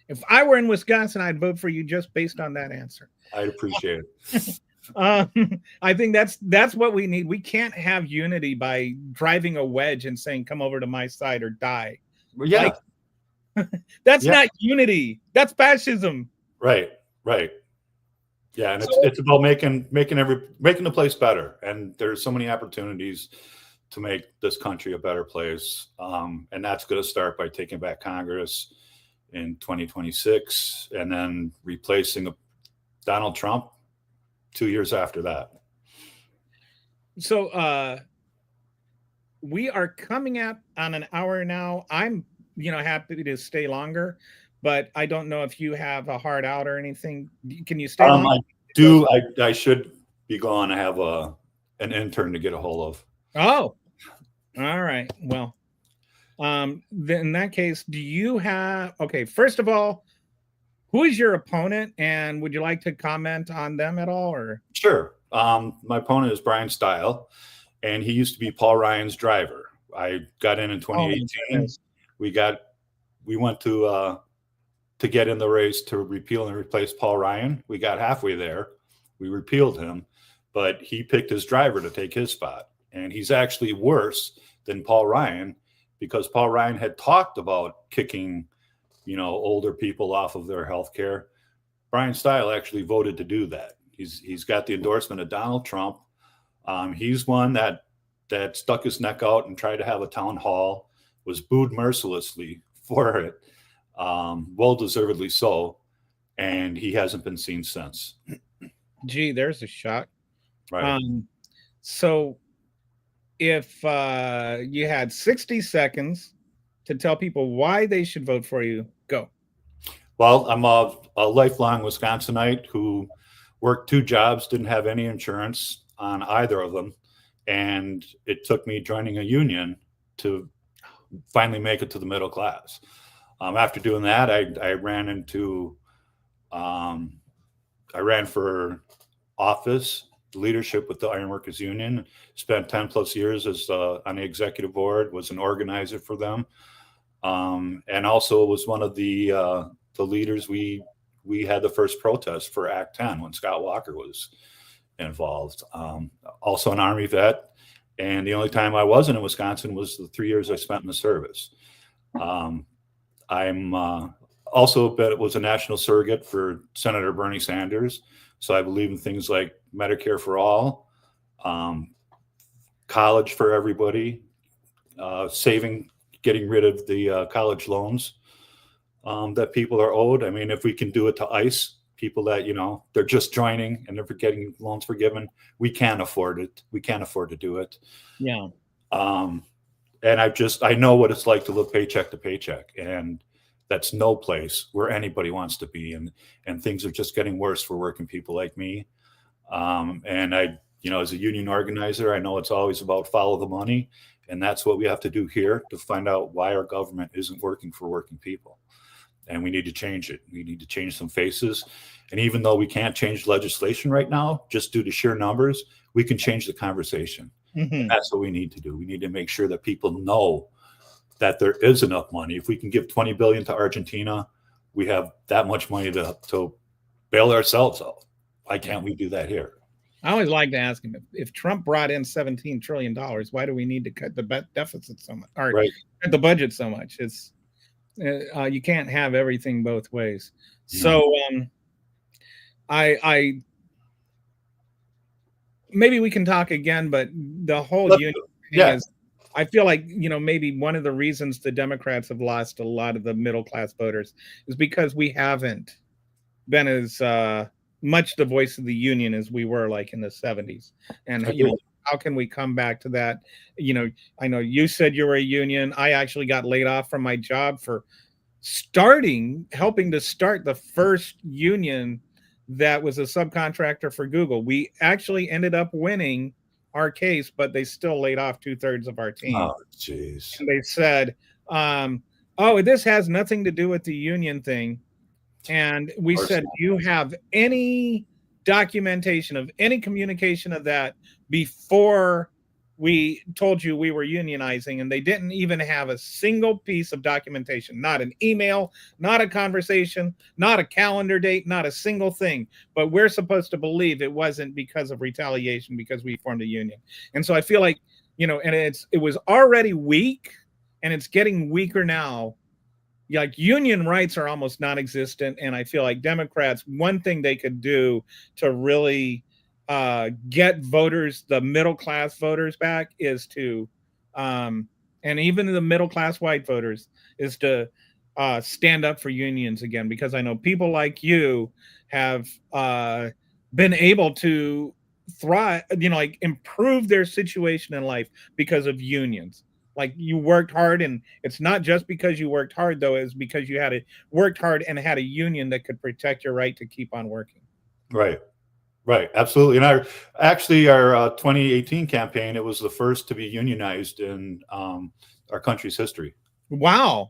If I were in Wisconsin, I'd vote for you just based on that answer. I'd appreciate it. I think that's what we need. We can't have unity by driving a wedge and saying, come over to my side or die. Well, yeah. That's not unity. That's fascism. Right. Yeah, and it's about making the place better. And there's so many opportunities to make this country a better place. And that's going to start by taking back Congress in 2026 and then replacing Donald Trump 2 years after that. So we are coming up on an hour now. I'm happy to stay longer, but I don't know if you have a hard out or anything. Can you stay longer? I do. I should be gone. I have an intern to get a hold of. Oh, all right. Well, then in that case, do you have, okay, first of all, who is your opponent, and would you like to comment on them at all? Or Sure. My opponent is Brian Stile, and he used to be Paul Ryan's driver. I got in 2018. We went to get in the race to repeal and replace Paul Ryan. We got halfway there. We repealed him, but he picked his driver to take his spot. And he's actually worse than Paul Ryan because Paul Ryan had talked about kicking, older people off of their health care. Brian Stile actually voted to do that. He's got the endorsement of Donald Trump. He's one that stuck his neck out and tried to have a town hall, was booed mercilessly for it, well deservedly so, and he hasn't been seen since. Gee, there's a shock. Right. So if you had 60 seconds to tell people why they should vote for you, go. Well, I'm a lifelong Wisconsinite who worked 2 jobs, didn't have any insurance on either of them, and it took me joining a union to finally make it to the middle class. After doing that, I ran for office leadership with the Ironworkers Union, spent 10 plus years as on the executive board, was an organizer for them. And also was one of the leaders. We had the first protest for Act 10 when Scott Walker was involved. Also an Army vet. And the only time I wasn't in Wisconsin was the 3 years I spent in the service. I'm also was a national surrogate for Senator Bernie Sanders. So I believe in things like Medicare for all, college for everybody, getting rid of the college loans that people are owed. I mean, if we can do it to ICE, people that, they're just joining and they're getting loans forgiven, we can't afford it. We can't afford to do it. Yeah. And I know what it's like to live paycheck to paycheck, and that's no place where anybody wants to be. And things are just getting worse for working people like me. And as a union organizer, I know it's always about follow the money. And that's what we have to do here to find out why our government isn't working for working people. And we need to change it. We need to change some faces. And even though we can't change legislation right now, just due to sheer numbers, we can change the conversation. Mm-hmm. That's what we need to do. We need to make sure that people know that there is enough money. If we can give $20 billion to Argentina, we have that much money to bail ourselves out. Why can't we do that here? I always like to ask him, if Trump brought in $17 trillion, why do we need to cut the deficit so much, or cut the budget so much? It's you can't have everything both ways. So I maybe we can talk again, but the whole union thing is, I feel like, maybe one of the reasons the Democrats have lost a lot of the middle class voters is because we haven't been as much the voice of the union as we were like in the 70s. And how can we come back to that? I know you said you were a union. I actually got laid off from my job for helping to start the first union that was a subcontractor for Google. We actually ended up winning our case, but they still laid off 2/3 of our team. Oh, jeez. And they said, this has nothing to do with the union thing. And we said, do you have any documentation of any communication of that before we told you we were unionizing? And they didn't even have a single piece of documentation, not an email, not a conversation, not a calendar date, not a single thing. But we're supposed to believe it wasn't because of retaliation, because we formed a union. And so I feel like, and it was already weak, and it's getting weaker now. Like, union rights are almost non-existent. And I feel like Democrats, one thing they could do to really get voters, the middle class voters back, is to and even the middle class white voters, is to stand up for unions again, because I know people like you have been able to thrive, like improve their situation in life because of unions. Like, you worked hard, and it's not just because you worked hard, though. It's because you worked hard and had a union that could protect your right to keep on working. Right. Absolutely. And our 2018 campaign, it was the first to be unionized in our country's history. Wow.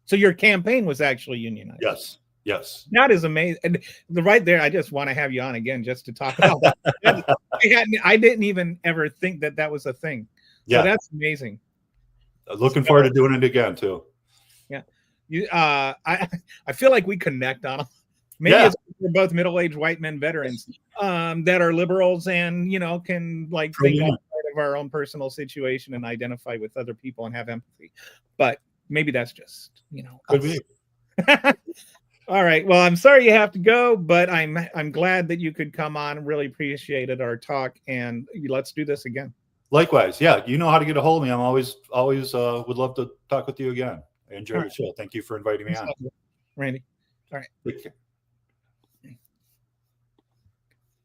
So your campaign was actually unionized. Yes. That is amazing. And right there, I just want to have you on again just to talk about that. I didn't even ever think that was a thing. Yeah. So that's amazing. Looking forward to doing it again too. Yeah. I feel like we connect on them. Maybe it's we're both middle-aged white men veterans that are liberals and, can think outside of our own personal situation and identify with other people and have empathy. But maybe that's just, Could be. All right. Well, I'm sorry you have to go, but I'm glad that you could come on. Really appreciated our talk, and let's do this again. Likewise. Yeah. You know how to get a hold of me. I'm always would love to talk with you again. I enjoyed the show. Thank you for inviting me on. Randy. All right. Take care.